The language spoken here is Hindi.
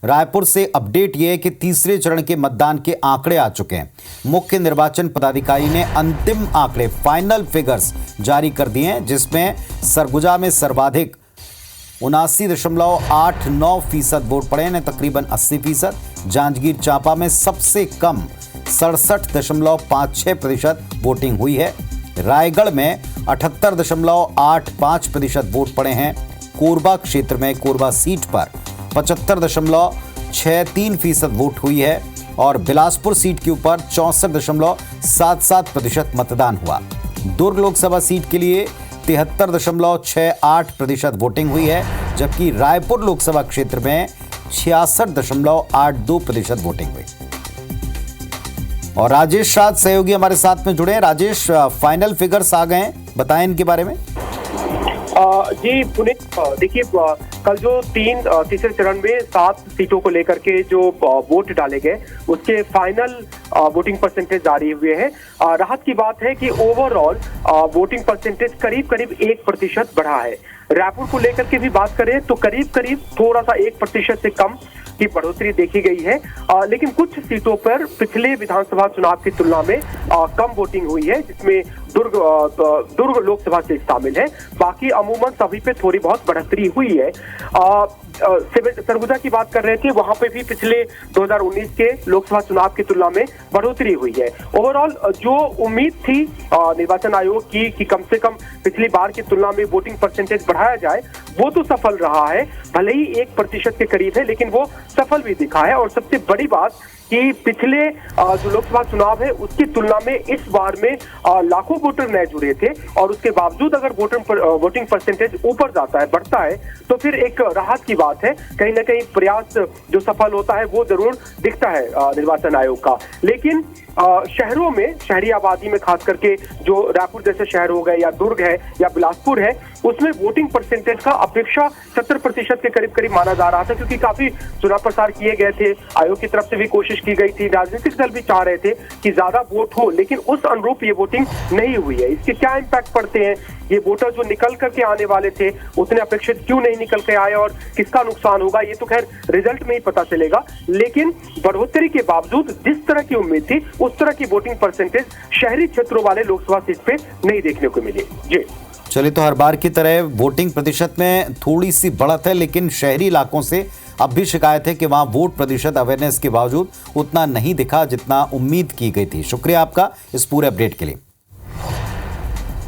रायपुर से अपडेट ये है कि तीसरे चरण के मतदान के आंकड़े आ चुके हैं। मुख्य निर्वाचन पदाधिकारी ने अंतिम आंकड़े फाइनल फिगर्स जारी कर दिए हैं, जिसमें सरगुजा में सर्वाधिक 79.89% वोट पड़े हैं, तकरीबन 80%। जांजगीर चांपा में सबसे कम 67.56% वोटिंग हुई है। रायगढ़ में 78.85% वोट पड़े हैं। कोरबा क्षेत्र में कोरबा सीट पर 75.63% वोट हुई है और बिलासपुर सीट के ऊपर 64.77% मतदान हुआ। दुर्ग लोकसभा सीट के लिए 73.68% वोटिंग हुई है, जबकि रायपुर लोकसभा क्षेत्र में 66.82% वोटिंग हुई। और राजेश राज सहयोगी हमारे साथ में जुड़े हैं। राजेश, फाइनल फिगर्स आ गए हैं, बताएं इनके बारे में। जी पुनीत, देखिए कल जो तीसरे चरण में 7 सीटों को लेकर के जो वोट डाले गए उसके फाइनल वोटिंग परसेंटेज जारी हुए हैं। राहत की बात है कि ओवरऑल वोटिंग परसेंटेज करीब करीब 1% बढ़ा है। रायपुर को लेकर के भी बात करें तो करीब करीब थोड़ा सा 1% से कम की बढ़ोतरी देखी गई है, लेकिन कुछ सीटों पर पिछले विधानसभा चुनाव की तुलना में कम वोटिंग हुई है, जिसमें दुर्ग लोकसभा सीट शामिल है। बाकी अमूमन सभी पे थोड़ी बहुत बढ़ोतरी हुई है। सरगुजा की बात कर रहे थे, वहां पे भी पिछले 2019 के लोकसभा चुनाव की तुलना में बढ़ोतरी हुई है। ओवरऑल जो उम्मीद थी निर्वाचन आयोग की कि कम से कम पिछली बार की तुलना में वोटिंग परसेंटेज बढ़ाया जाए, वो तो सफल रहा है। भले ही 1% के करीब है, लेकिन वो सफल भी दिखा है। और सबसे बड़ी बात कि पिछले जो लोकसभा चुनाव है उसकी तुलना में इस बार में लाखों वोटर नए जुड़े थे, और उसके बावजूद अगर वोटिंग परसेंटेज ऊपर जाता है, बढ़ता है, तो फिर एक राहत की बात है। कहीं ना कहीं प्रयास जो सफल होता है वो जरूर दिखता है निर्वाचन आयोग का। लेकिन शहरों में, शहरी आबादी में खास करके जो रायपुर जैसे शहर हो गए या दुर्ग है या बिलासपुर है, उसमें वोटिंग परसेंटेज का अपेक्षा 70% के करीब करीब माना जा रहा था, क्योंकि काफी चुनाव प्रसार किए गए थे। आयोग की तरफ से भी कोशिश की गई थी, राजनीतिक दल भी चाह रहे थे कि ज्यादा वोट हो, लेकिन उस अनुरूप ये वोटिंग नहीं हुई है। इसके क्या इम्पैक्ट पड़ते हैं? ये वोटर जो निकल करके आने वाले थे उतने अपेक्षित क्यों नहीं निकल के आए और किसका नुकसान होगा, ये तो खैर रिजल्ट में ही पता चलेगा। लेकिन बढ़ोतरी के बावजूद जिस तरह की उम्मीद थी उस तरह की वोटिंग परसेंटेज शहरी क्षेत्रों वाले लोकसभा सीट पे नहीं देखने को मिली। जी चलिए, तो हर बार की तरह वोटिंग प्रतिशत में थोड़ी सी बढ़त है, लेकिन शहरी इलाकों से अब भी शिकायत है कि वहां वोट प्रतिशत अवेयरनेस के बावजूद उतना नहीं दिखा जितना उम्मीद की गई थी। शुक्रिया आपका इस पूरे अपडेट के लिए।